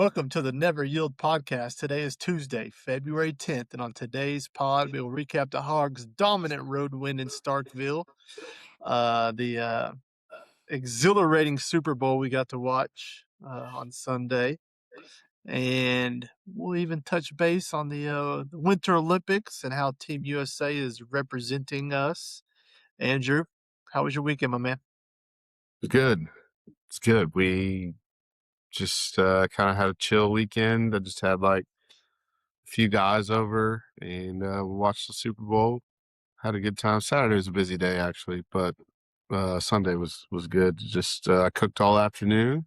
Welcome to the Never Yield podcast. Today is Tuesday, February 10th, and on today's pod, we will recap the Hogs' dominant road win in Starkville, the exhilarating Super Bowl we got to watch on Sunday, and we'll even touch base on the Winter Olympics and how Team USA is representing us. Andrew, how was your weekend, my man? It's good. It's good. We just kind of had a chill weekend. I just had like a few guys over and we watched the Super Bowl. Had a good time. Saturday was a busy day actually, but Sunday was good. Just I cooked all afternoon.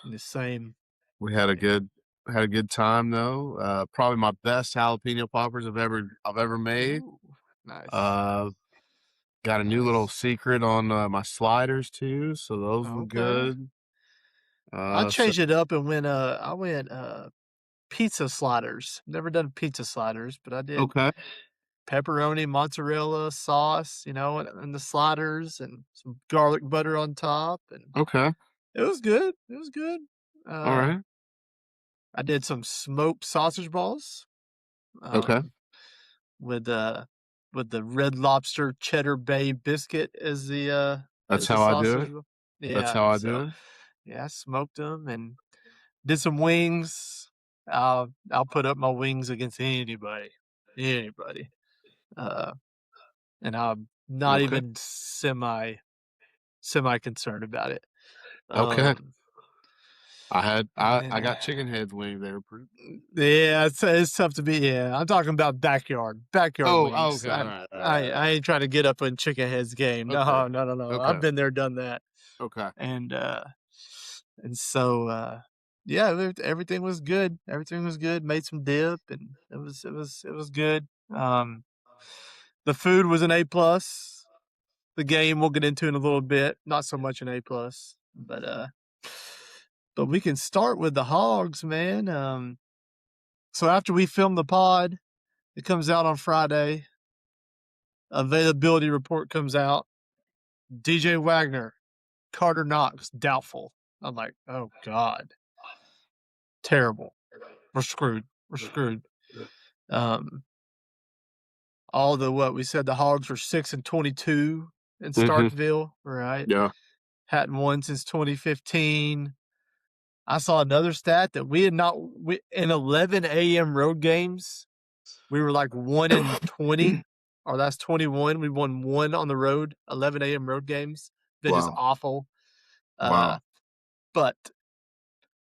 The same. We had a good time though. Probably my best jalapeno poppers I've ever made. Ooh, nice. Got a new little secret on my sliders too, so those were Okay. good. I So changed it up and I went pizza sliders. Never done pizza sliders, but I did okay. pepperoni, mozzarella sauce, and the sliders and some garlic butter on top, and Okay. it was good. It was good. All Uh, right. I did some smoked sausage balls, Okay. um, with the Red Lobster Cheddar Bay biscuit That's as the how I do sausage it. roll. That's Yeah, how I so do it. yeah, I smoked them and did some wings. I'll put up my wings against anybody, anybody. Uh, and I'm not Okay. even semi concerned about it. Okay. Um, and I then, got chicken heads wing there. yeah, it's tough to be. Yeah, I'm talking about backyard Oh, wings. okay. All right. All right. I ain't trying to get up in Chicken Head's game. Okay. No. I've Okay. been there, done that, Okay. and so yeah, everything was good. Everything was good. Made some dip, and it was good. The food was an A+. The game we'll get into in a little bit. Not so much an A+, but we can start with the Hogs, man. So after we film the pod, it comes out on Friday. Availability report comes out. DJ Wagner, Carter Knox, doubtful. I'm like, oh God, terrible. We're screwed. We're screwed. Um, all the what we said the Hogs were 6-22 in Mm-hmm. Starkville, right? Yeah. Hadn't won since 2015. I saw another stat that we in 11 a.m. road games, we were like 1-20, or that's 21. We won one on the road, 11 a.m. road games. That is Wow. awful. Wow. But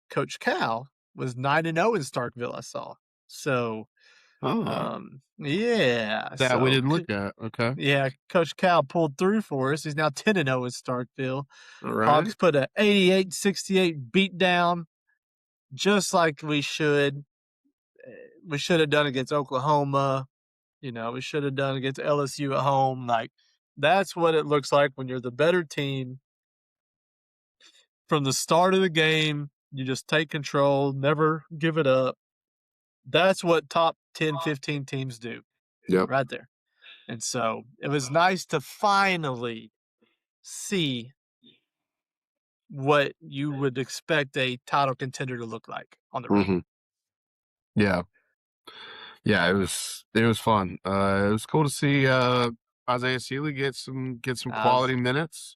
Coach Cal was 9-0 in Starkville, I saw. So, Oh, yeah. that we So, didn't look at. Okay. yeah, Coach Cal pulled through for us. He's now 10-0 in Starkville. All right. Hogs put a 88-68 beat down, just like we should. We should have done against Oklahoma. We should have done against LSU at home. Like, that's what it looks like when you're the better team. From the start of the game, you just take control, never give it up. That's what top 10, 15 teams do Yep. right there. And so it was nice to finally see what you would expect a title contender to look like on the road. Mm-hmm. Yeah. Yeah. It was fun. It was cool to see Isaiah Sealy get some quality minutes.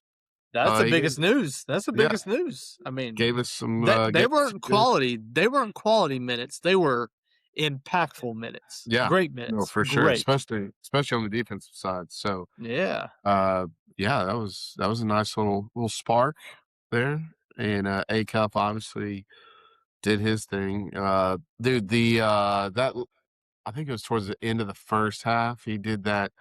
That's the He biggest news. That's the yeah biggest news. I mean, gave us some they gave us some weren't good. quality. They weren't quality minutes. They were impactful minutes. Yeah. Great No, minutes. for sure. Great. Especially on the defensive side. So Yeah. yeah, that was a nice little spark there. And A Cup obviously did his thing. Dude, that I think it was towards the end of the first half. He did that.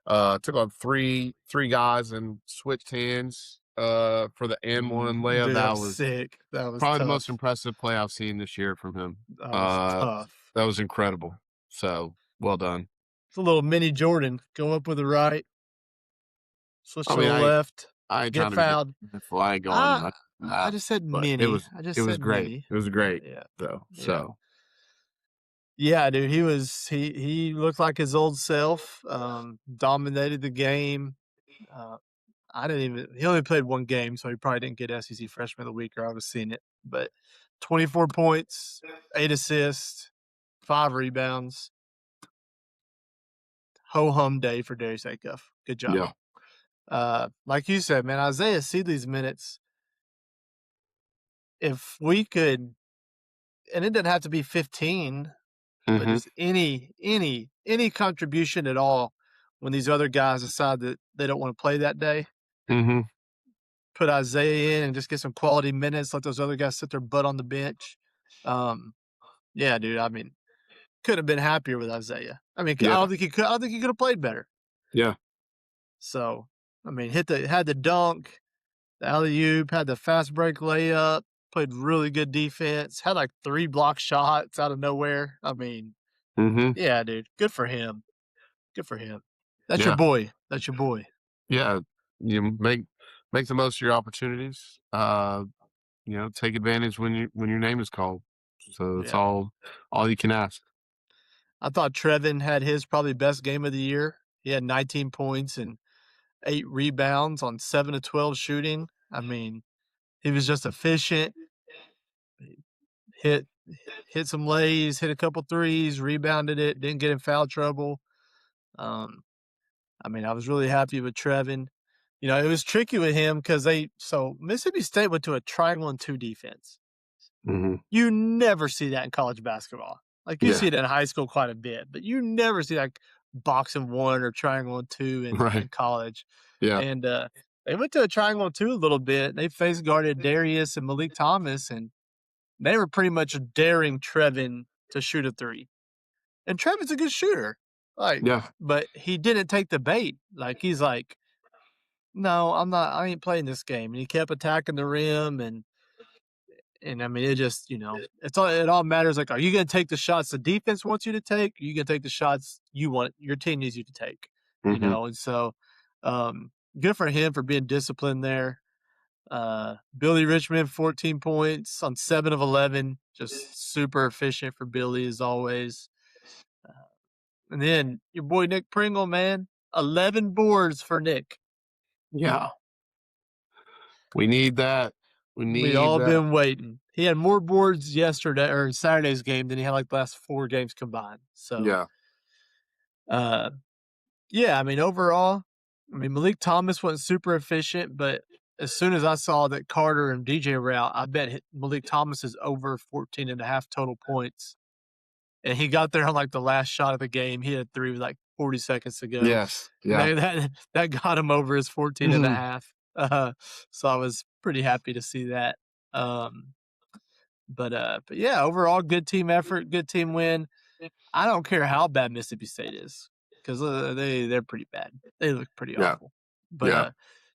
Took on three guys and switched hands for the and one layup. Dude, that That was was sick. That was probably the most tough. impressive play I've seen this year from him. That was tough. That was incredible. So well done. It's a little mini Jordan. Go up with the right, switch I to mean, the left, I ain't get trying to be fouled. the flag on, I just said but it mini. was I just said great. mini. It was great Yeah. though. Yeah. So Yeah, dude. He looked like his old self. Dominated the game. Uh, I didn't even he only played 1 game, so he probably didn't get SEC Freshman of the Week or I was seeing it, but 24 points, 8 assists, 5 rebounds. Ho-hum day for Darius Acuff. Good job. Yeah. Like you said, man, Isaiah Seedley's minutes, if we could and it didn't have to be 15, but Mhm. just any contribution at all when these other guys decide that they don't wanna play that day, Mhm. put Isaiah in and just get some quality minutes, let those other guys sit their butt on the bench. Um, yeah, dude, I mean, couldn't have been happier with Isaiah. I mean, Yeah. I don't think he could have played better. Yeah. So, I mean, had the dunk, the alley-oop, had the fast break layup, played really good defense, had, like, 3 block shots out of nowhere. I mean, Mhm. yeah, dude, good for him. Good for him. That's your Yeah. boy. That's your boy. Yeah. You make the most of your opportunities. Take advantage when your name is called. So it's Yeah. all you can ask. I thought Trevin had his probably best game of the year. He had 19 points and 8 rebounds on 7 of 12 shooting. I mean, he was just efficient. Hit hit some lays, hit a couple threes, rebounded it, didn't get in foul trouble. Um, I mean, I was really happy with Trevin. You know, it was tricky with him because Mississippi State went to a triangle and 2 defense. Mhm. You never see that in college basketball. Like, you see Yeah. it in high school quite a bit, but you never see, like, box and 1 or triangle and 2 in Right. college. Yeah. And, they went to a triangle and 2 a little bit. They face guarded Darius and Malik Thomas, and they were pretty much daring Trevin to shoot a 3. And Trevin's a good shooter, like, Yeah. but he didn't take the bait. Like, he's like, "No, I ain't playing this game." And he kept attacking the rim and I mean, it just, it all matters. Like, are you going to take the shots the defense wants you to take? Are you going to take the shots your team needs you to take? Mhm. And so, good for him for being disciplined there. Billy Richmond, 14 points on 7 of 11, just super efficient for Billy as always. Uh, and then your boy Nick Pringle, man, 11 boards for Nick. Yeah. We need that. We We need all that. been waiting. He had more boards yesterday or Saturday's game than he had like the last 4 games combined. So, Yeah. uh, yeah, I mean, overall, I mean, Malik Thomas wasn't super efficient, but as soon as I saw that Carter and DJ were out, I bet Malik Thomas is over 14 and a half total points. And he got there on like the last shot of the game. He had 3 with like 40 seconds to go. Yes. And Yeah. that got him over his 14 and a Mhm. half. So I was pretty happy to see that. Um, but yeah, overall, good team effort, good team win. I don't care how bad Mississippi State is because they're pretty bad. They look pretty Yeah. awful. But Yeah. uh,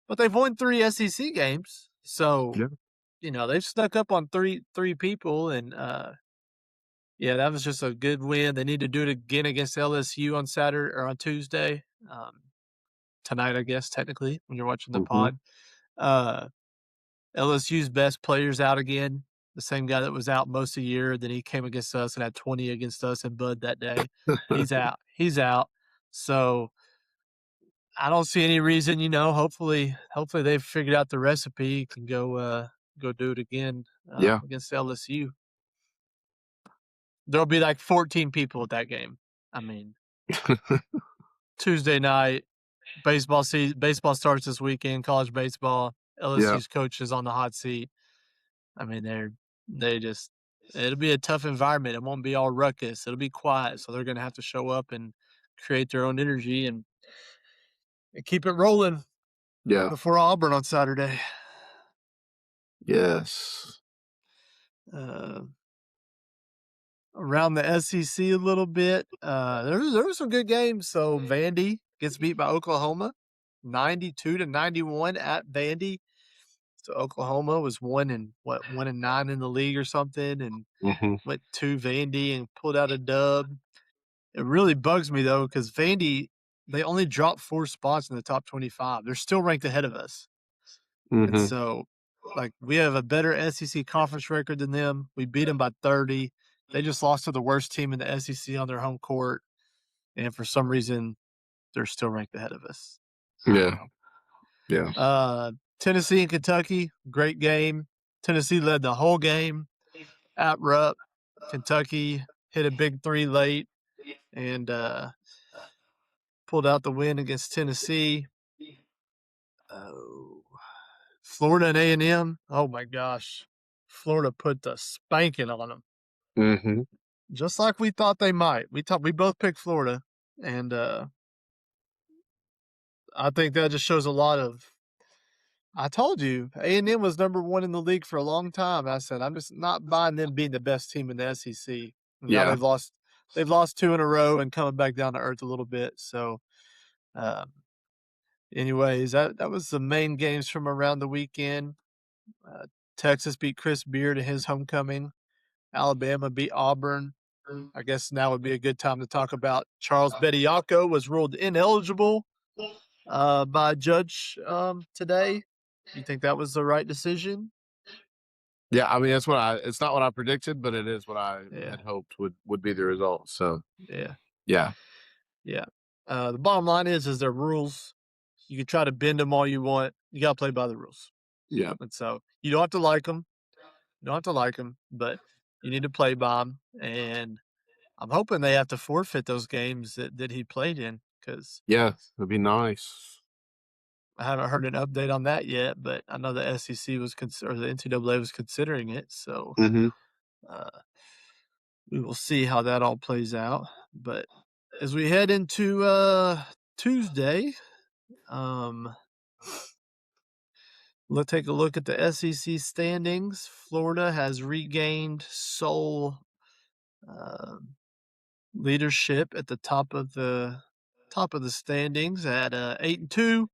but they've won 3 SEC games, so Yeah. they've stuck up on three people, and yeah, that was just a good win. They need to do it again against LSU on Saturday or on Tuesday, tonight, I guess technically when you're watching the Mhm. pod. Uh, LSU's best players out again. The same guy that was out most of the year. Then he came against us and had 20 against us and Bud that day. He's out. He's out. So I don't see any reason, hopefully they've figured out the recipe, can go do it again Yeah. against LSU. There'll be like 14 people at that game. I mean, Tuesday night, baseball starts this weekend, college baseball. Yeah. LSU's coach is on the hot seat. I mean, they just it'll be a tough environment. It won't be all ruckus. It'll be quiet, so they're gonna have to show up and create their own energy and keep it rolling Yeah. before Auburn on Saturday. Yes. Uh, Around the SEC a little bit, there was some good games. So Vandy gets beat by Oklahoma, 92-91 at Vandy. So Oklahoma was 1-9 in the league or something, and Mhm. went to Vandy and pulled out a dub. It really bugs me though, because Vandy, they only dropped 4 spots in the top 25. They're still ranked ahead of us. And Mhm. so, like, we have a better SEC conference record than them. We beat them by 30. They just lost to the worst team in the SEC on their home court. And for some reason, they're still ranked ahead of us. I don't Yeah. know. Yeah. Tennessee and Kentucky, great game. Tennessee led the whole game at Rupp. Kentucky hit a big three late and pulled out the win against Tennessee. Oh, Florida and A&M. Oh my gosh, Florida put the spanking on them, Mm-hmm. just like we thought they might. We both picked Florida, and I think that just shows a lot of. I told you A&M was number one in the league for a long time. I said I'm just not buying them being the best team in the SEC. Now Yeah. they've lost two in a row and coming back down to earth a little bit. So, um, anyways, that was the main games from around the weekend. Uh, Texas beat Chris Beard in his homecoming. Alabama beat Auburn. I guess now would be a good time to talk about Charles Bediako was ruled ineligible by a judge today. You think that was the right decision? Yeah, I mean it's not what I predicted, but it is what I Yeah, had hoped would be the result. So yeah, yeah. yeah. The bottom line is there rules. You can try to bend them all you want. You got to play by the rules. Yeah. And so you don't have to like them. You don't have to like them, but you need to play by them. And I'm hoping they have to forfeit those games that he played in because Yeah. It'd be nice. I haven't heard an update on that yet. But I know the SEC or the NCAA was considering it. So Mm-hmm. uh, we will see how that all plays out. But as we head into Tuesday, um, let's take a look at the SEC standings. Florida has regained sole leadership at the top of the standings at 8-2.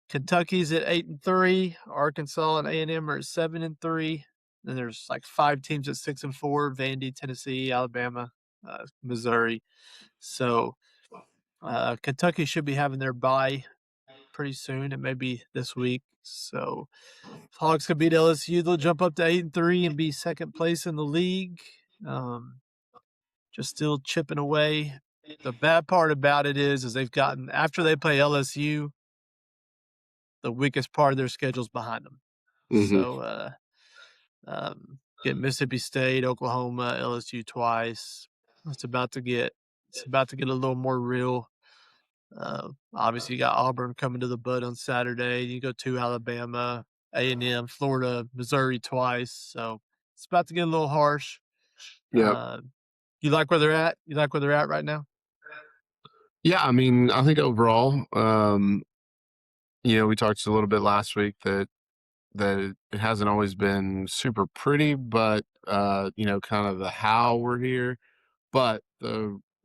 Kentucky's at 8-3. Arkansas and A&M are at 7-3. Then there's like 5 teams at 6-4: Vandy, Tennessee, Alabama, Missouri. So Kentucky should be having their bye pretty soon. It may be this week. So if Hogs could beat LSU, they'll jump up to 8-3 and be second place in the league. Just still chipping away. The bad part about it is they've gotten after they play LSU, the weakest part of their schedule's behind them. Mm-hmm. So get Mississippi State, Oklahoma, LSU twice. It's about to get a little more real. Obviously, you got Auburn coming to the Bud on Saturday. You go to Alabama, A&M, Florida, Missouri twice. So it's about to get a little harsh. Yeah. You like where they're at? You like where they're at right now? Yeah. I mean, I think overall, we talked a little bit last week that it hasn't always been super pretty, but kind of the how we're here. But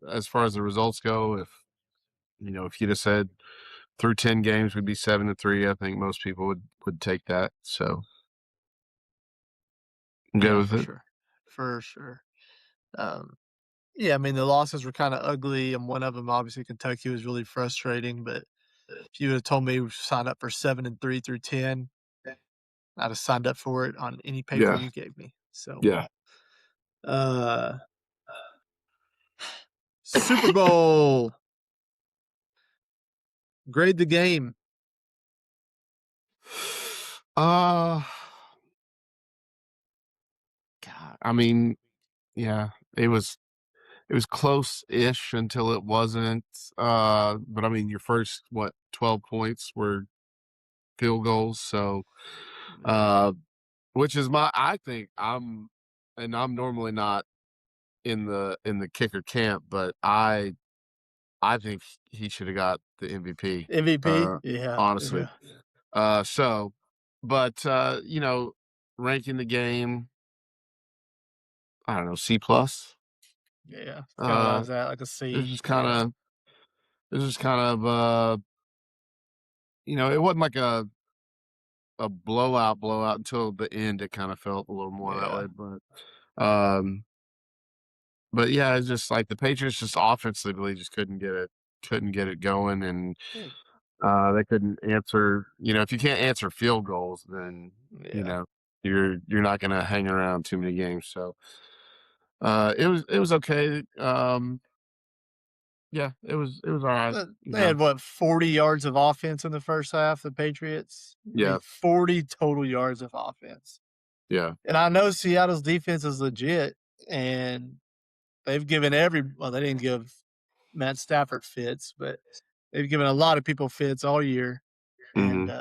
as far as the results go, if you'd have said through 10 games we'd be 7-3, I think most people would take that. So I'm good Yeah, with for it. sure. For sure. Um, yeah, I mean, the losses were kind of ugly, and one of them, obviously, Kentucky was really frustrating. But if you would have told me we sign up for 7-3 through 10, I'd have signed up for it on any paper Yeah. you gave me. So, Yeah. uh, Super Bowl, grade the game. Uh God, I mean, yeah, it was close-ish until it wasn't. But I mean, your first 12 points were field goals, so Yeah, uh, which is I think I'm normally not in the kicker camp, but I think he should have got the MVP. MVP. Uh, Yeah, honestly. yeah, So, but ranking the game, I don't know, C plus. yeah. Kind of what I Uh, was at, like a it was C. just kind Yeah, of it was just kind of it wasn't like a blowout until the end. It kind of felt a little more that yeah, way, but yeah, it's just like the Patriots just offensively just couldn't get it going, and Hmm. they couldn't answer. If you can't answer field goals, then Yeah. you're not going to hang around too many games. So it was okay. Yeah, it was alright, you They had know? what, 40 yards of offense in the first half, the Patriots? I mean, Yeah, 40 total yards of offense. yeah, And I know Seattle's defense is legit, and they've given well, they didn't give Matt Stafford fits, but they've given a lot of people fits all year. And mhm,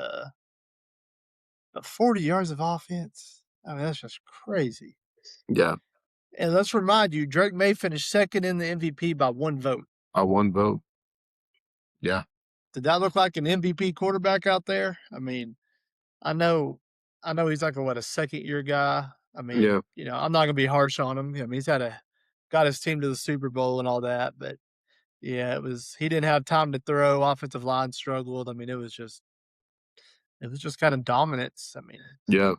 but 40 yards of offense, I mean, that's just crazy. yeah, And let's remind you, Drake May finished second in the MVP by 1 vote. I won vote. Yeah, Did that look like an MVP quarterback out there? I mean, I know I know he's like a second year guy. I yeah, mean, I'm not gonna be harsh on him. I mean, he's got his team to the Super Bowl and all that, but yeah, he didn't have time to throw, offensive line struggled. I mean, it was just kind of dominance. I mean, yeah,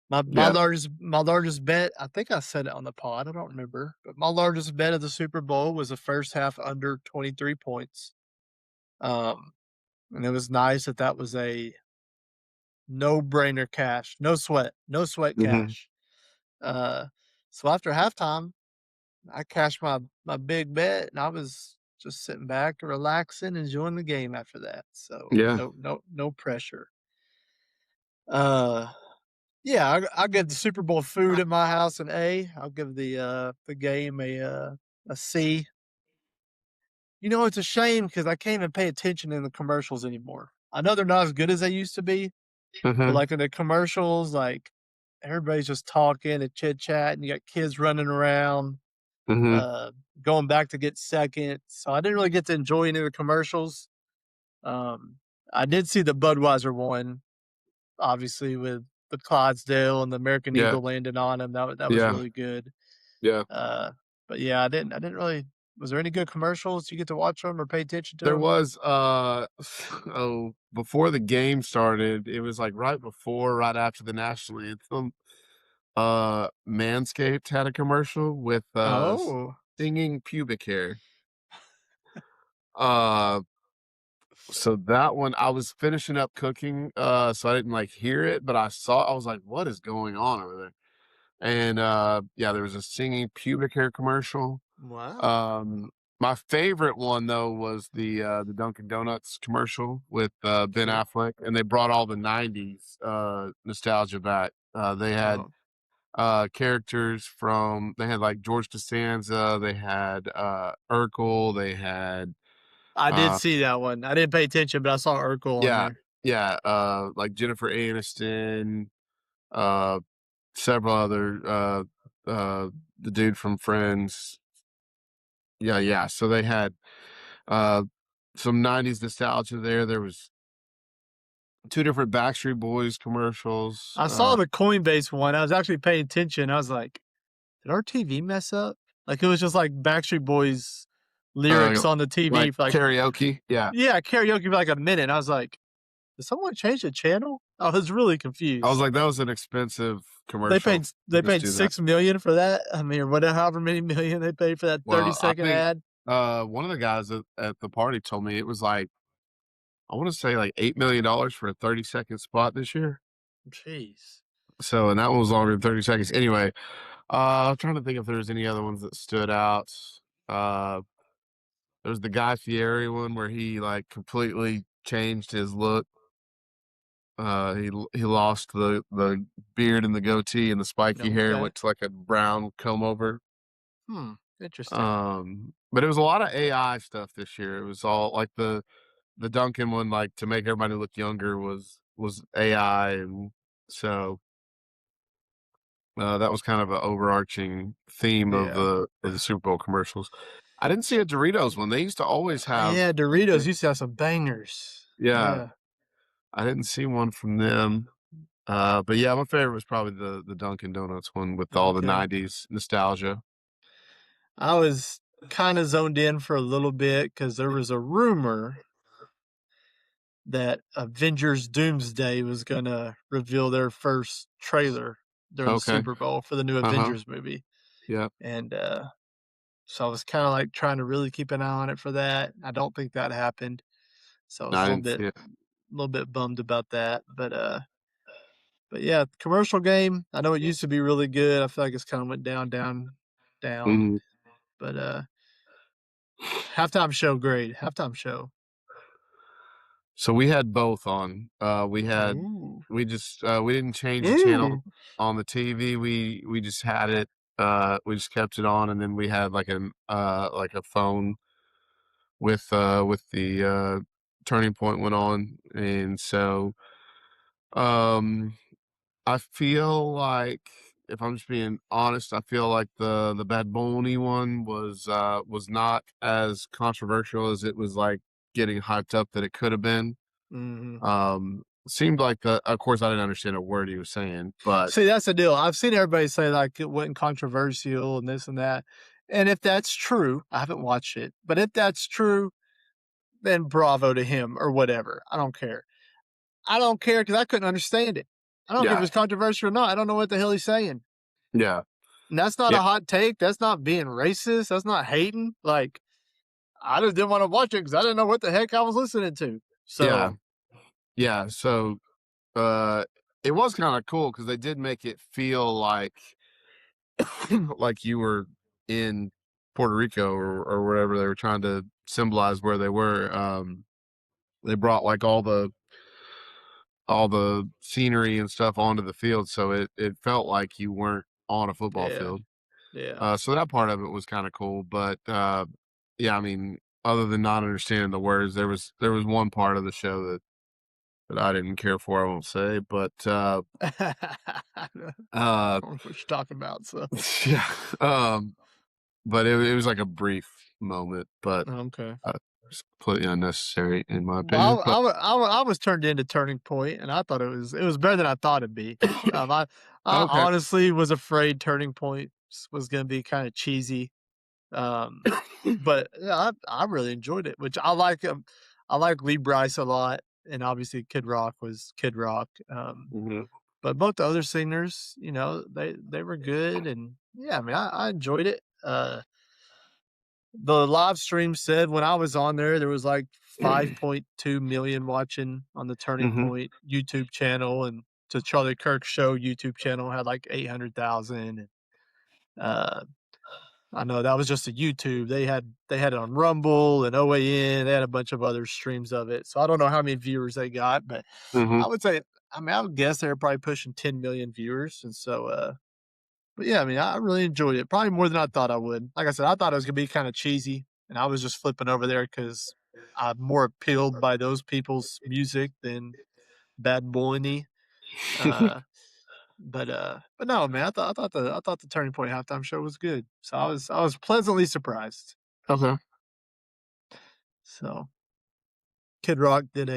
my yeah, largest bet, I think I said it on the pod, I don't remember, but my largest bet of the Super Bowl was the first half under 23 points. Um, and it was nice that was a no-brainer cash, no sweat mhm, cash. Uh, so after halftime, I cashed my big bet, and I was just sitting back and relaxing, enjoying the game after that. So yeah, no pressure. Uh, yeah, I give the Super Bowl food at my house an A. I'll give the game a C. It's a shame because I can't even pay attention in the commercials anymore. I know they're not as good as they used to be, but mhm, like in the commercials, like everybody's just talking and chit chat, and you got kids running around, mhm, uh, going back to get second. So I didn't really get to enjoy any of the commercials. Um, I did see the Budweiser one, obviously with the Clydesdale and the American yeah, Eagle landing on him. That was yeah, really good. yeah. Uh, but yeah, I didn't really. Was there any good commercials? You get to watch them or pay attention to There them? was, oh, before the game started, it was, like, right after the national anthem, Manscaped had a commercial with, Oh, singing pubic hair. Uh, so that one I was finishing up cooking, so I didn't, like, hear it, but I was like, "What is going on over there?" And, yeah, there was a singing pubic hair commercial. wow. Um, my favorite one though was the Dunkin' Donuts commercial with, Ben Okay. Affleck, and they brought all the '90s, nostalgia back. They had, Oh, characters they had, like, George Costanza, they had, Urkel, they had, I did uh see that one. I didn't pay attention, but I saw Urkel on yeah, there. yeah, like, Jennifer Aniston, uh, several other, the dude from Friends. Yeah, yeah, so they had, uh, some '90s nostalgia there. There was 2 different Backstreet Boys commercials, I saw the Coinbase one. I was actually paying attention. I was like, "Did our TV mess up?" Like, it was just like Backstreet Boys uh, lyrics on the TV like for like karaoke. Yeah. yeah, karaoke for like a minute. I was like, "Did someone change the channel?" I was really I was confused. like, that was an expensive They commercial paid to they just paid do that. 6 million for that. I mean, or whatever, however many million they paid for that Well, I 30-second think, ad. one of the guys at the party told me it was like, I wanna say like $8 million for a 30-second spot this year. Jeez. So and that one was longer than 30 seconds. Anyway, I'm trying to think if there's any other ones that stood out. Uh, there's the Guy Fieri one where he, like, completely changed his look. He lost the beard and the goatee and the spiky hair, Okay. went to, like, a brown comb over. Interesting. But it was a lot of AI stuff this year. It was all like the Duncan one, like, to make everybody look younger was AI, and so, that was kind of a overarching theme Yeah. of the Super Bowl commercials. I didn't see a Doritos one. They used to always have Yeah, Doritos the used to have some bangers. yeah, Yeah. I didn't see one from them. But yeah, my favorite was probably the Dunkin' Donuts one with all the Okay. '90s nostalgia. I was kinda zoned in for a little bit because there was a rumor that Avengers: Doomsday was gonna reveal their first trailer during the Okay. Super Bowl for the new Uh-huh. Avengers movie, Yeah. and, so I was kinda, like, trying to really keep an eye on it for that. I don't think that happened, so I was I didn't see it. a little bit bummed about that, but yeah, commercial game, I know it used to be really good. I feel like it's kinda went down, down, down, Mhm. but, Halftime show, great. Halftime show. So we had both on. Ooh. We didn't change the channel Ooh. on the TV. We just had it. We just kept it on, and then we had like a phone with the turning point went on, and so um I feel like, if I'm just being honest, I feel like the Bad Bunny one was not as controversial as it was like getting hyped up that it could have been. Mhm. Seemed like of course I didn't understand a word he was saying, but See, that's the deal. I've seen everybody say, like, it wasn't controversial and this and that, and if that's true, I haven't watched it, but if that's true, then bravo to him or whatever. I don't care. I don't care because I couldn't understand it. I don't care if yeah, it's controversial or not. I don't know what the hell he's saying. yeah, And that's not yeah, a hot take. That's not being racist. That's not hating. Like, I just didn't want to watch it because I didn't know what the heck I was listening to. yeah, So, yeah. So uh, it was kind of cool because they did make it feel like like you were in Puerto Rico or wherever they were trying to symbolize where they were. They brought like all the scenery and stuff onto the field, so it felt like you weren't on a football yeah, field. yeah. So that part of it was kind of cool, but yeah, I mean, other than not understanding the words, there was one part of the show that I didn't care for. I won't say, but I uh, don't know what you're talking about. So, yeah, um, but it was like a brief moment, but okay. it's completely unnecessary in my opinion. Well, But I was turned into Turning Point, and I thought it was better than I thought it'd be. I okay, honestly was afraid Turning Point was gonna be kinda cheesy, um, but, yeah, I really enjoyed it, which I like Lee Brice a lot, and obviously Kid Rock was Kid Rock, hmm but both the other singers, they were good, and, yeah, I mean, I enjoyed it, the live stream said when I was on there, there was like 5.2 million watching on the Turning hmm Point YouTube channel, and the Charlie Kirk Show YouTube channel had like 800,000. And uh, I know that was just a YouTube. They had it on Rumble and OAN. They had a bunch of other streams of it. So I don't know how many viewers they got, but hmm I would say, I mean, I would guess they were probably pushing 10 million viewers. And so, but yeah, I mean, I really enjoyed it, probably more than I thought I would. Like I said, I thought it was gonna be kinda cheesy, and I was just flipping over there because 'cause I'm more appealed by those people's music than Bad Bunny, uh, but no, man, I thought the Turning Point halftime show was good, so I was pleasantly surprised. okay, So, Kid Rock did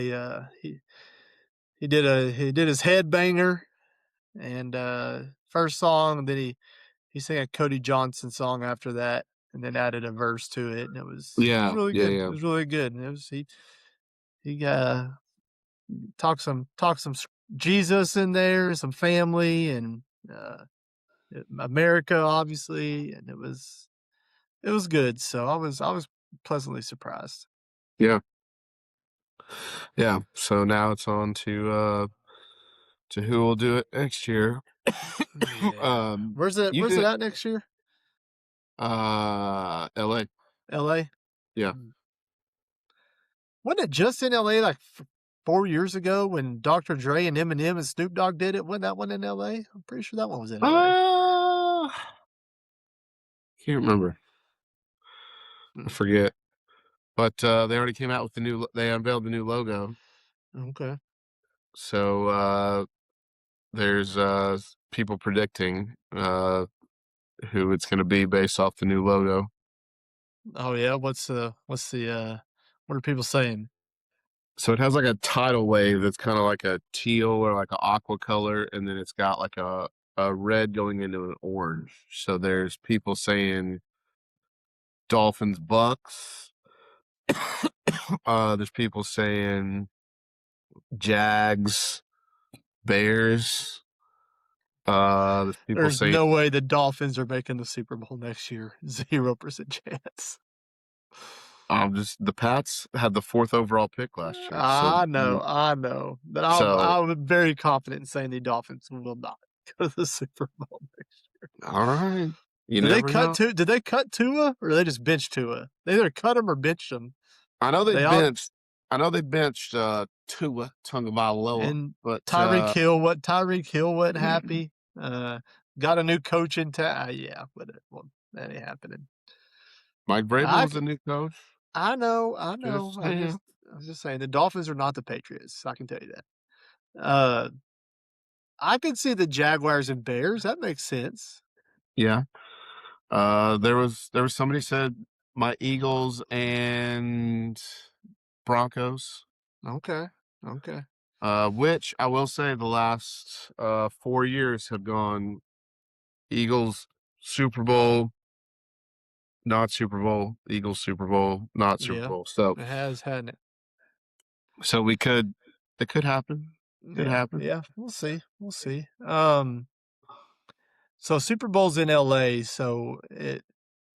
he did his Headbanger, and, first song, and then he sang a Cody Johnson song after that, and then added a verse to it, and it was yeah, really yeah, good. It yeah, was really good, and it was he talked some Jesus in there, some family, and uh, America, obviously, and it was good. So I was pleasantly surprised. yeah, yeah. So now it's on to who will do it next year. Yeah, You where's it did at next year? LA. L.A. Yeah. Mm. Wasn't it just in L.A. like 4 years ago when Dr. Dre and Eminem and Snoop Dogg did it? Wasn't that one in L.A.? I'm pretty sure that one was in L.A. Uh, can't remember. I Mm, forget. But they already came out with they unveiled the new logo. okay. So there's people predicting who it's going to be based off the new logo. Oh yeah, what are people saying? So it has like a tidal wave that's kind of like a teal or like an aqua color, and then it's got like a red going into an orange. So there's people saying Dolphins Bucks. There's people saying Jags Bears. There's people There's saying no way the Dolphins are making the Super Bowl next year. 0% chance. just the Pats had the fourth overall pick last year. I know. But So I'm very confident in saying the Dolphins will not go to the Super Bowl next year. all right. You Did they never cut know. Tua? Did they cut Tua or they just benched Tua? They either cut him or benched him. I know they They all benched. I know they benched Tua Tagovailoa, and but Tyreek Hill wasn't happy. Got a new coach in town. Yeah, but that ain't happening. Mike Vrabel I was the new coach. I know, Just I'm saying. just saying the Dolphins are not the Patriots. I can tell you that. Uh, I could see the Jaguars and Bears. That makes sense. Yeah. There was somebody said my Eagles and Broncos. Okay. Okay. Which I will say the last 4 years have gone Eagles Super Bowl, not Super Bowl, Eagles Super Bowl, not Super Yeah. Bowl. So It has, hadn't it? so it could happen. Could Yeah. happen. Yeah. We'll see. We'll see. So Super Bowl's in LA, so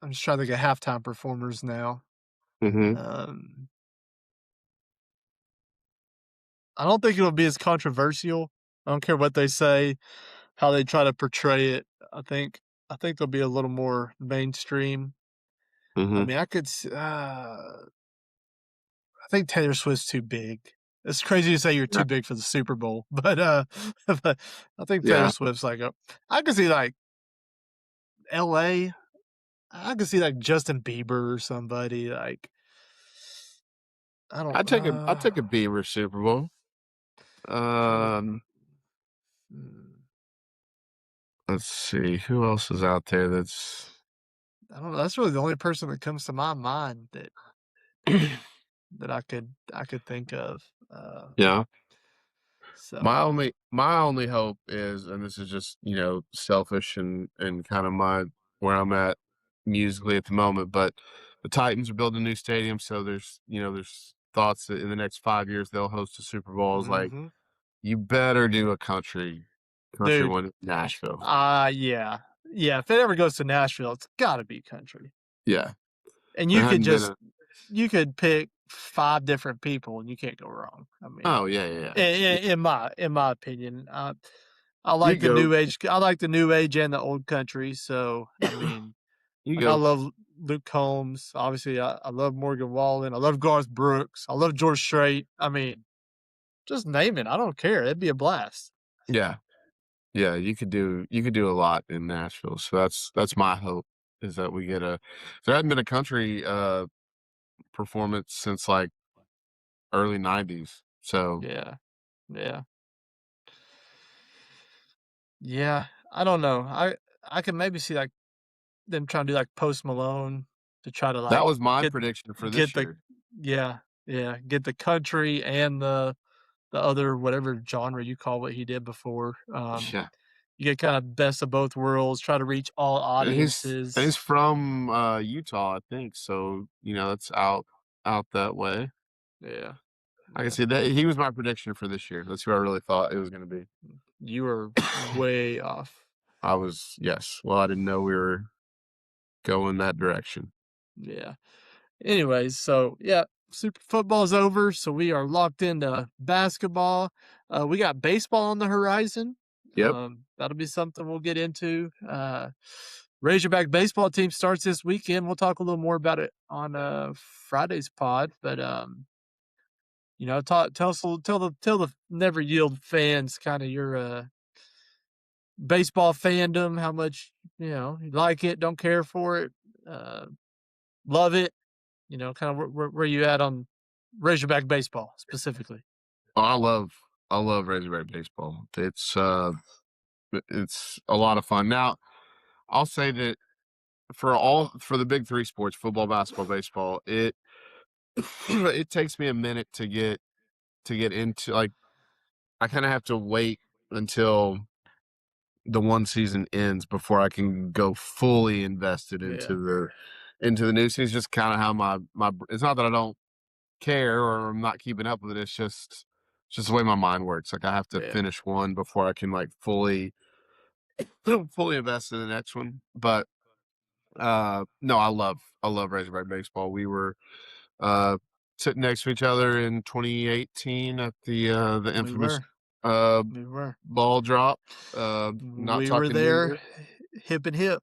I'm just trying to think of halftime performers now. Mm-hmm. Um, I don't think it'll be as controversial. I don't care what they say, how they try to portray it. I think I think they'll be a little more mainstream. I Mm-hmm. mean, I think Taylor Swift's too big. It's crazy to say you're Yeah. too big for the Super Bowl, but but I think Taylor Yeah. Swift's like a. I could see like L.A. I could see like Justin Bieber or somebody like. I don't. I'd take a Beaver Super Bowl. Trying to. Um, Hmm, let's see who else is out there that's I don't know. That's really the only person that comes to my mind that I could think of. yeah. So My only hope is, and this is just, selfish and kind of my where I'm at musically at the moment, but the Titans are building a new stadium, so there's thoughts that in the next 5 years they'll host a Super Bowl. I was like, mhm. you better do a country Dude, one in Nashville. yeah. Yeah, if it ever goes to Nashville, it's gotta be country. Yeah. And There hadn't been a you could pick 5 different people and you can't go wrong. I mean, oh yeah, yeah, yeah. in my opinion, I You like the go new age and the old country, so, I mean, you like, I go love Luke Combs, obviously, I love Morgan Wallen, I love Garth Brooks, I love George Strait, I mean, just name it, I don't care, it'd be a blast. yeah. Yeah, you could do a lot in Nashville. So that's my hope is that we get a there hadn't been a country performance since like early 90s. So, Yeah, yeah. Yeah, I don't know, I can maybe see, like, them trying to do, like, Post Malone to try to, that like, was my get prediction for get this the year. yeah, yeah, get the country and the other whatever genre you call what he did before, Yeah. you get kinda best of both worlds, try to reach all And audiences. he's from Utah, I think. So, that's out that way. Yeah, I can yeah. see that he was my prediction for this year. That's who I really thought it was going to be. You were way off. I was yes. Well, I didn't know we were going that direction. Yeah. Anyways, so yeah, Super Football's over, so we are locked into basketball. We got baseball on the horizon. Yep. That'll be something we'll get into. Razorback baseball team starts this weekend. We'll talk a little more about it on Friday's pod, but tell the Never Yield fans kind of your baseball fandom, how much you like it, don't care for it, uh, love it. Kind of where you at on Razorback baseball specifically? Oh, I love Razorback baseball. It's a lot of fun. Now, I'll say that for the big three sports, football, basketball, baseball, it takes me a minute to get into like I kind of have to wait until the one season ends before I can go fully invested Yeah, into the new season. Just kind of how my it's not that I don't care or I'm not keeping up with it. It's just the way my mind works. Like I have to yeah. finish one before I can like fully invest in the next one. But no, I love Razorback baseball. We were uh sitting next to each other in 2018 at the We infamous were, uh we were, ball drop. Not we were talking New there, Year. hip and hip.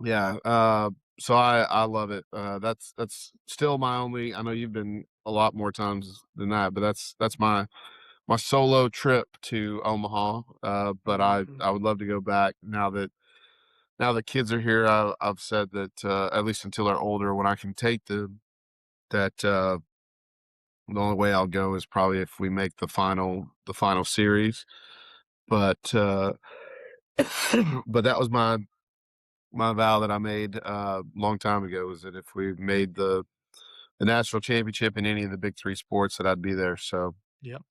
Yeah, so I love it. That's still my only. I know you've been a lot more times than that, but that's my solo trip to Omaha. But I would love to go back now that kids are here. I've said that at least until they're older, when I can take them, that the only way I'll go is probably if we make the final series. But but that was my vow that I made a long time ago was that if we made the national championship in any of the big three sports, that I'd be there. So, Yep.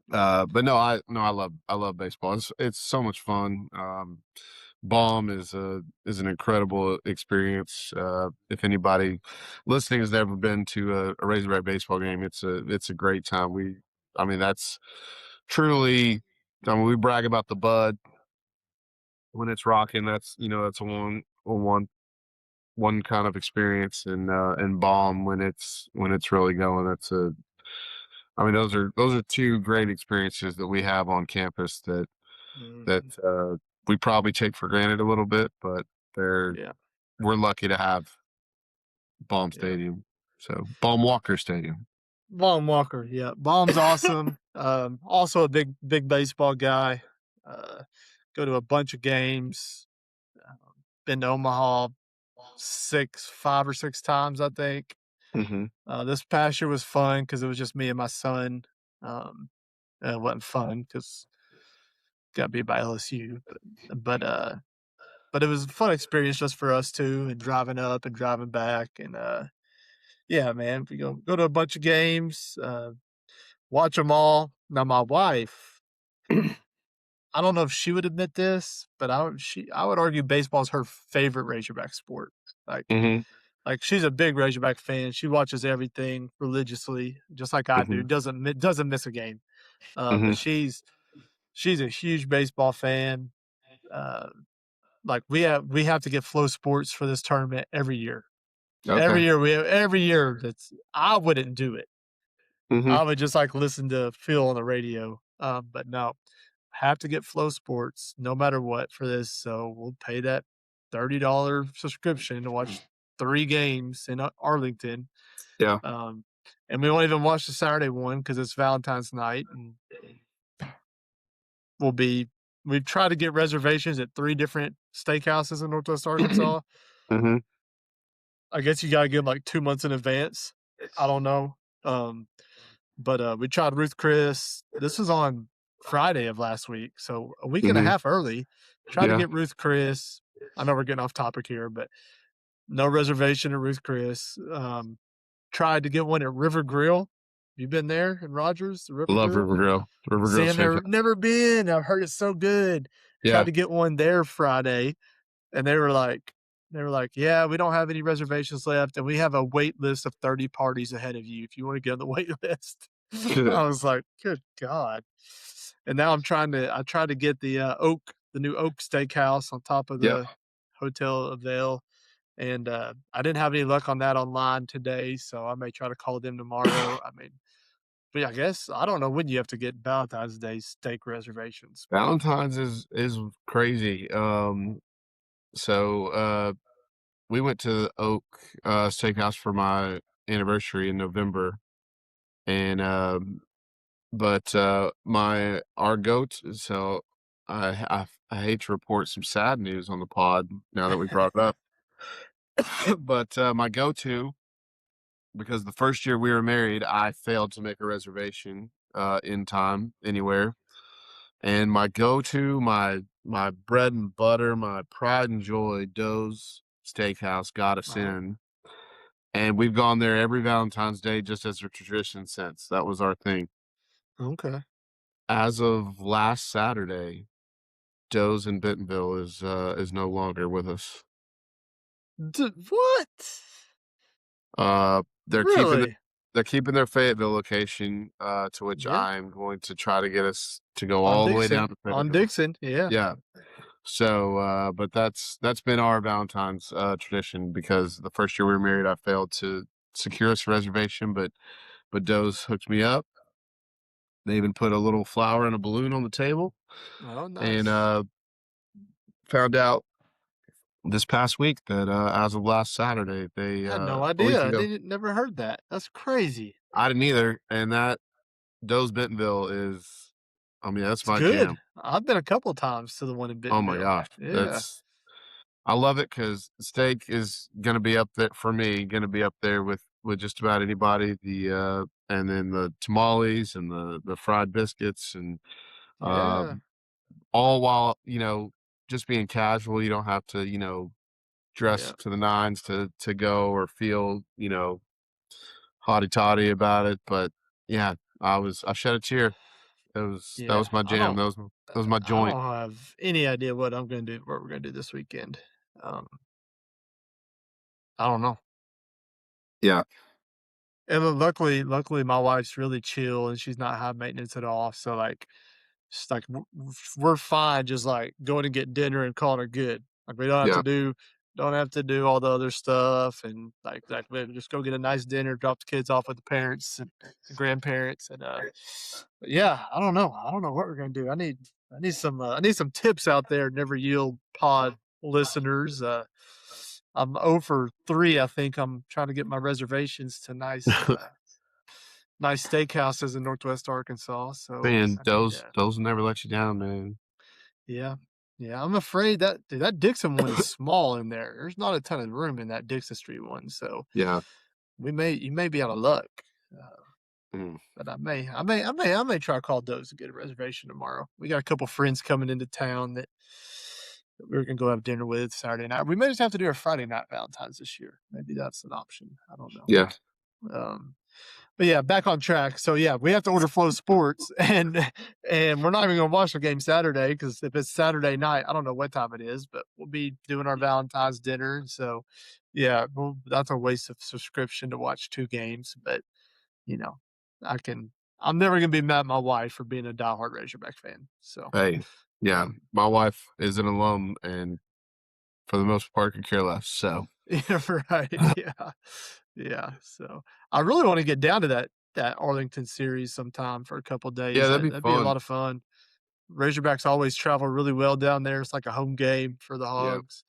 but no, I love baseball. It's so much fun. Bomb is an incredible experience. If anybody listening has never been to a Razorback baseball game, it's a great time. I mean, that's truly. I mean, we brag about the Bud when it's rocking. That's a one kind of experience, and Bomb when it's really going. I mean, those are two great experiences that we have on campus that Mhm. we probably take for granted a little bit, but they're Yeah. we're lucky to have Baum Yeah. Stadium. So Baum Walker Stadium. Vaughn Walker, yeah. Baum's awesome. Also a big baseball guy. Uh, go to a bunch of games. Um, been to Omaha 5 or 6 times, I think. Mhm. This past year was fun because it was just me and my son. Um, it wasn't fun because got beat by LSU, but, uh, but it was a fun experience just for us 2 and driving up and driving back, and, yeah, man, we go to a bunch of games, watch them all. Now my wife, I don't know if she would admit this, but I would argue baseball is her favorite Razorback sport. Like Mhm. she's a big Razorback fan. She watches everything religiously, just like I do. Mhm. Doesn't miss a game. But Mhm. she's a huge baseball fan. Uh, like we have to get Flow Sports for this tournament every year. Okay. Every year that's I wouldn't do it. Mhm. I would just like listen to Phil on the radio. But no, have to get Flow Sports no matter what for this. So we'll pay that $30 subscription to watch 3 games in Arlington. Yeah. Um, and we won't even watch the Saturday one because it's Valentine's night, and we'll be we've tried to get reservations at 3 different steakhouses in Northwest Arkansas. Mhm. I guess you gotta get 'em, like, 2 months in advance. I don't know. Um, but, we tried Ruth Chris. This was on Friday of last week, so a week and a Mhm. half early. Tried to Yeah. get Ruth Chris. I know we're getting off topic here, but no reservation at Ruth Chris. Tried to get one at River Grill. You been there in Rogers, the River Love Grill? River Grill. River Grill Sam, Steakhouse. never been. I've heard it's so good. Tried Yeah. to get one there Friday, and they were like, "Yeah, we don't have any reservations left, and we have a wait list of 30 parties ahead of you if you wanna get on the wait list." I was like, "Good god." And now I tried to get the new Oak Steakhouse on top of Yep. the Hotel Avail, and, I didn't have any luck on that online today, so I may try to call them tomorrow. I mean, but yeah, I guess I don't know when you have to get Valentine's Day steak reservations, but Valentine's is crazy. So we went to Oak Steakhouse for my anniversary in November, and but my our goat. So I hate to report some sad news on the pod now that we brought it up, but my go-to, because the first year we were married, I failed to make a reservation in time anywhere, and my go-to, my bread and butter, my pride and joy, Doe's Steakhouse got us oh, in. And we've gone there every Valentine's Day just as a tradition since. That was our thing. okay. As of last Saturday, Doe's in Bentonville is no longer with us. What? They're keeping Really? they're keeping their Fayetteville location, to which Yeah. I'm going to try to get us to go On all the way down Dixon. to On Fayetteville. Dixon, yeah. Yeah. So, but that's been our Valentine's tradition, because the first year we were married, I failed to secure us a reservation, but Doe's hooked me up. They even put a little flower and a balloon on the table, Oh, and nice. found out this past week that as of last Saturday, I had no a week idea. I ago. didn't never heard that. That's crazy. I didn't either, and that Doe's Bentonville is, I mean, that's It's my good. jam. I've been a couple times to the one in Oh my Bentonville. gosh, Yeah. that's I love it because steak is gonna be up there for me. Gonna be up there with just about anybody. And then the tamales and the fried biscuits and uh, Yeah. all while just being casual. You don't have to dress Yeah. to the nines to go or feel hotty toddy about it. But yeah, I shed a tear. That Yeah. was my jam. That was my I joint. don't have any idea what we're gonna do this weekend. Um, I don't know. Yeah, And luckily, my wife's really chill and she's not high maintenance at all. So like, it's like we're fine, just like going to get dinner and calling it good. Like we yeah. don't have to do all the other stuff, and like we just go get a nice dinner, drop the kids off with the parents and the grandparents, and but yeah, I don't know what we're gonna do. I need some tips out there. Never yield pod listeners. I'm 0 for 3. I think I'm trying to get my reservations to nice steakhouses in Northwest Arkansas. So Man, I need those will never let you down, man. yeah. Yeah, I'm afraid that Dixon one is small in there. There's not a ton of room in that Dixon Street one, so Yeah. you may be out of luck. Uh, Mm. but I may try to call those to get a reservation tomorrow. We got a couple friends coming into town that we're gonna go have dinner with Saturday night. We may just have to do a Friday night Valentine's this year. Maybe that's an option. I don't know. Yeah. Um, but yeah, back on track. So yeah, we have to order Flow Sports, and we're not even gonna watch the game Saturday because if it's Saturday night, I don't know what time it is, but we'll be doing our Valentine's dinner. So yeah, well, that's a waste of subscription to watch 2 games. But you know, I can. I'm never gonna be mad at my wife for being a diehard Razorback fan. So Hey, yeah, um, my wife is an alum and for the most part could care less. So yeah, right, yeah, yeah. So I really want to get down to that Arlington series sometime for a couple yeah, days. that'd be That'd be a fun. lot of fun. Razorbacks always travel really well down there. It's like a home game for the Yeah. Hogs.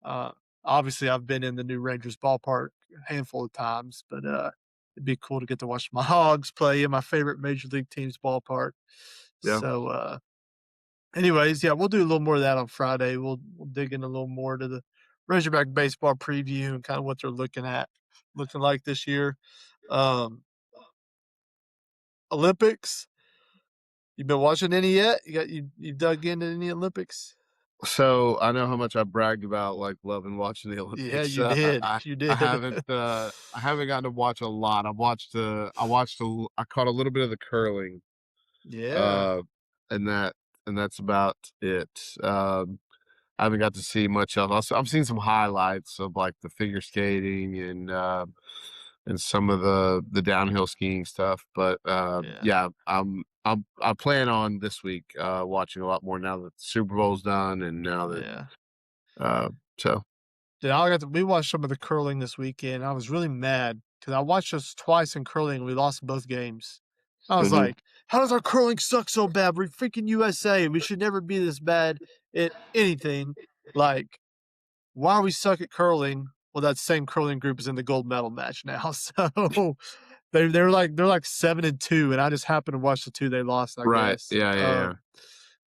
Uh, obviously, I've been in the new Rangers ballpark a handful of times, but it'd be cool to get to watch my Hogs play in my favorite major league team's ballpark. Yeah. So, anyways, yeah, we'll do a little more of that on Friday. We'll dig in a little more to the Razorback baseball preview and kind of what they're looking like this year. Um, Olympics. You been watching any yet? You dug into any Olympics? So I know how much I bragged about like loving watching the Yeah, Olympics. you did. You did. I haven't gotten to watch a lot. I caught a little bit of the curling. Yeah, Uh and that's about it. I haven't got to see much else. I've seen some highlights of like the figure skating and some of the downhill skiing stuff. But yeah, yeah, I plan on this week watching a lot more now that the Super Bowl's done and now that yeah. uh so Dude, we watched some of the curling this weekend. I was really mad because I watched us twice in curling and we lost both games. I was mhm, like, how does our curling suck so bad? We're freaking USA. We should never be this bad at anything. Like, why we suck at curling? Well, that same curling group is in the gold medal match now. So they're like 7-2, and I just happened to watch the two they lost, I right. guess. Yeah.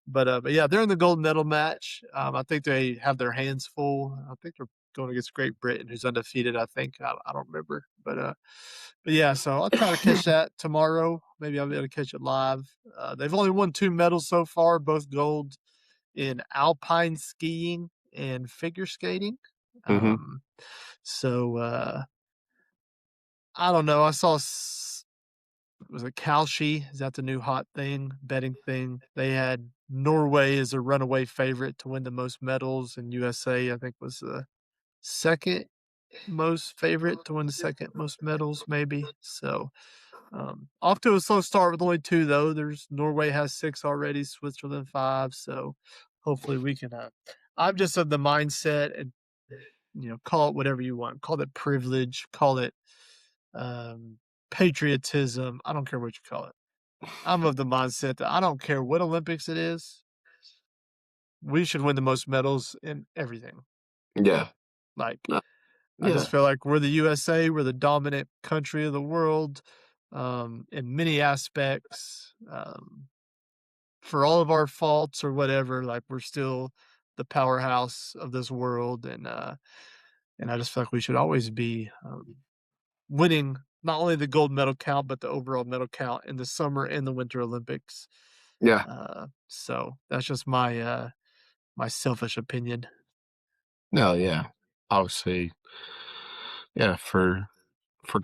But yeah, they're in the gold medal match. I think they have their hands full. I think they're going against Great Britain, who's undefeated. I think I don't remember, but yeah. So I'll try to catch that tomorrow. Maybe I'll be able to catch it live. They've only won 2 medals so far, both gold in alpine skiing and figure skating. Mhm. Um, so I don't know. I saw was it Kalshi? Is that the new hot thing, betting thing? They had Norway as a runaway favorite to win the most medals, and USA, I think, was the second most favorite to win the second most medals, maybe. So, off to a slow start with only 2, though. There's Norway has 6 already, Switzerland 5. So, hopefully, we can. I'm just of the mindset, and call it whatever you want. Call it privilege. Call it um, patriotism. I don't care what you call it. I'm of the mindset that I don't care what Olympics it is. We should win the most medals in everything. Yeah. Like, No, I just yeah. feel like we're the USA, we're the dominant country of the world, in many aspects. For all of our faults or whatever, like, we're still the powerhouse of this world, and I just feel like we should always be, winning not only the gold medal count, but the overall medal count in the Summer and the Winter Olympics. Yeah. So that's just my selfish opinion. No, yeah. Obviously, yeah, for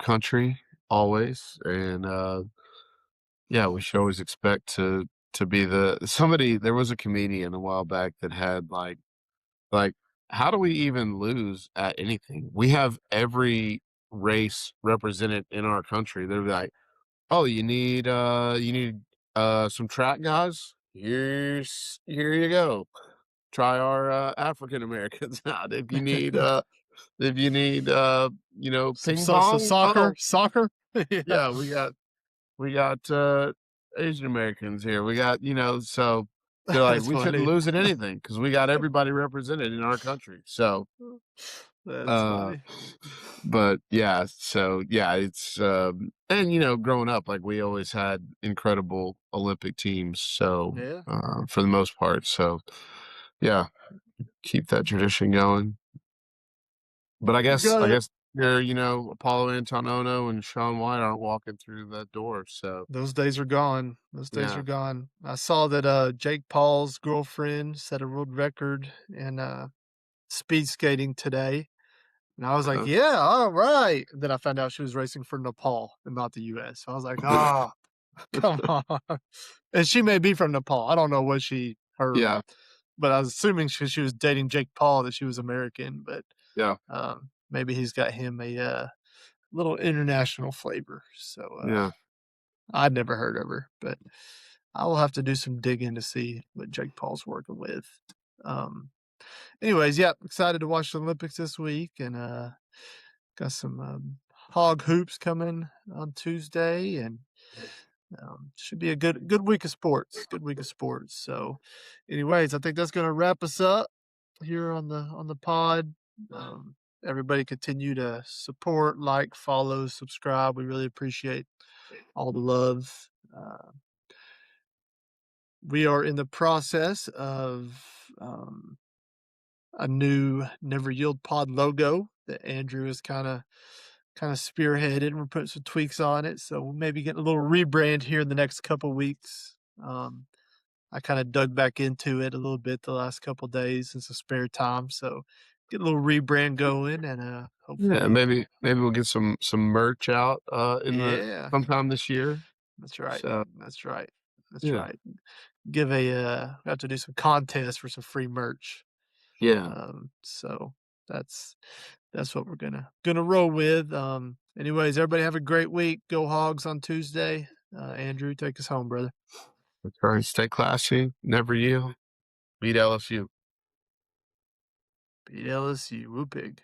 country always, and yeah, we should always expect to be somebody. There was a comedian a while back that had like how do we even lose at anything? We have every race represented in our country. They're like, oh, you need some track guys? Here you go. Try our African Americans out. If you need Some ping so pong, soccer, oh soccer, yeah, yeah, we got Asian Americans here. We got, so they're like, that's we shouldn't funny. lose at anything because we got everybody represented in our country. So That's uh funny. but yeah, so yeah, it's and growing up, like we always had incredible Olympic teams, so Yeah, for the most part. So yeah, keep that tradition going. But you got I it. guess they're, Apollo Antonono and Shaun White aren't walking through that door. So Those days are gone. Those days are yeah. gone. I saw that Jake Paul's girlfriend set a world record in speed skating today. And I was like, Uh, yeah, all right. Then I found out she was racing for Nepal and not the US. So I was like, ah, come on. And she may be from Nepal. I don't know what her, yeah, but I was assuming she was dating Jake Paul that she was American, but yeah, maybe he's got him a little international flavor. So yeah. I'd never heard of her, but I will have to do some digging to see what Jake Paul's working with. Um, anyways, yeah, excited to watch the Olympics this week, and got some hog hoops coming on Tuesday, and should be a good week of sports. Good week of sports. So, anyways, I think that's going to wrap us up here on the pod. Um, everybody continue to support, like, follow, subscribe. We really appreciate all the love. We are in the process of a new Never Yield Pod logo that Andrew is kind of spearheaded. We're putting some tweaks on it, so we'll maybe get a little rebrand here in the next couple weeks. I kind of dug back into it a little bit the last couple days in some spare time, so get a little rebrand going, and Yeah, hopefully, maybe we'll get some merch out in the yeah, sometime this year. that's right, So that's right, that's yeah, right. Give a we have to do some contests for some free merch. yeah. So that's that's what we're gonna roll with. Anyways, everybody have a great week. Go Hogs on Tuesday. Andrew, take us home, brother. That's right. Stay classy. Never yield. Beat LSU. Beat LSU. Woo pig.